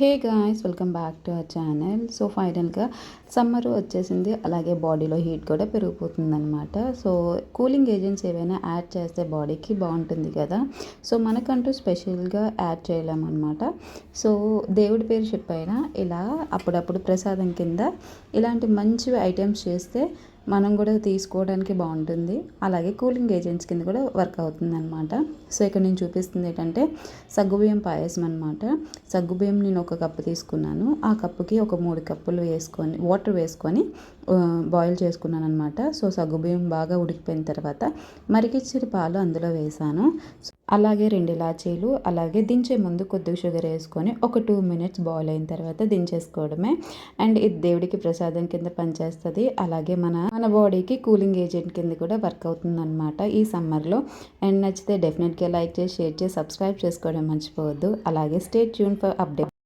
Hey guys, welcome back to our channel. So ఫైనల్గా summer వచ్చేసింది, అలాగే బాడీలో హీట్ కూడా పెరిగిపోతుంది అనమాట. సో కూలింగ్ ఏజెంట్స్ ఏవైనా యాడ్ చేస్తే బాడీకి బాగుంటుంది కదా. సో మనకంటూ స్పెషల్గా యాడ్ చేయలేమన్నమాట. సో దేవుడి పేరు చెప్పైనా ఇలా అప్పుడప్పుడు ప్రసాదం కింద ఇలాంటి మంచి ఐటమ్స్ చేస్తే మనం కూడా తీసుకోవడానికి బాగుంటుంది, అలాగే కూలింగ్ ఏజెంట్స్ కింద కూడా వర్క్ అవుతుంది అనమాట. సో ఇక్కడ నేను చూపిస్తుంది ఏంటంటే సగ్గుబియ్యం పాయసం అనమాట. సగ్గుబియ్యం నేను ఒక కప్పు తీసుకున్నాను, ఆ కప్పుకి ఒక 3 కప్పులు వేసుకొని వాటర్ వేసుకొని బాయిల్ చేసుకున్నాను అనమాట. సో సగ్గుబియ్యం బాగా ఉడికిపోయిన తర్వాత మరిగిచ్చిన పాలు అందులో వేసాను. అలాగే 2 ఇలాచీలు, అలాగే దించే ముందు కొద్దిగా షుగర్ వేసుకొని ఒక 2 మినిట్స్ బాయిల్ అయిన తర్వాత దించేసుకోవడమే. అండ్ ఇది దేవుడికి ప్రసాదం కింద పనిచేస్తుంది, అలాగే మన బాడీకి కూలింగ్ ఏజెంట్ కింద కూడా వర్క్ అవుతుంది అనమాట ఈ సమ్మర్లో. అండ్ నచ్చితే డెఫినెట్గా లైక్ చేసి, షేర్ చేసి, సబ్స్క్రైబ్ చేసుకోవడం మర్చిపోవద్దు. అలాగే స్టే ట్యూన్ ఫర్ అప్డేట్.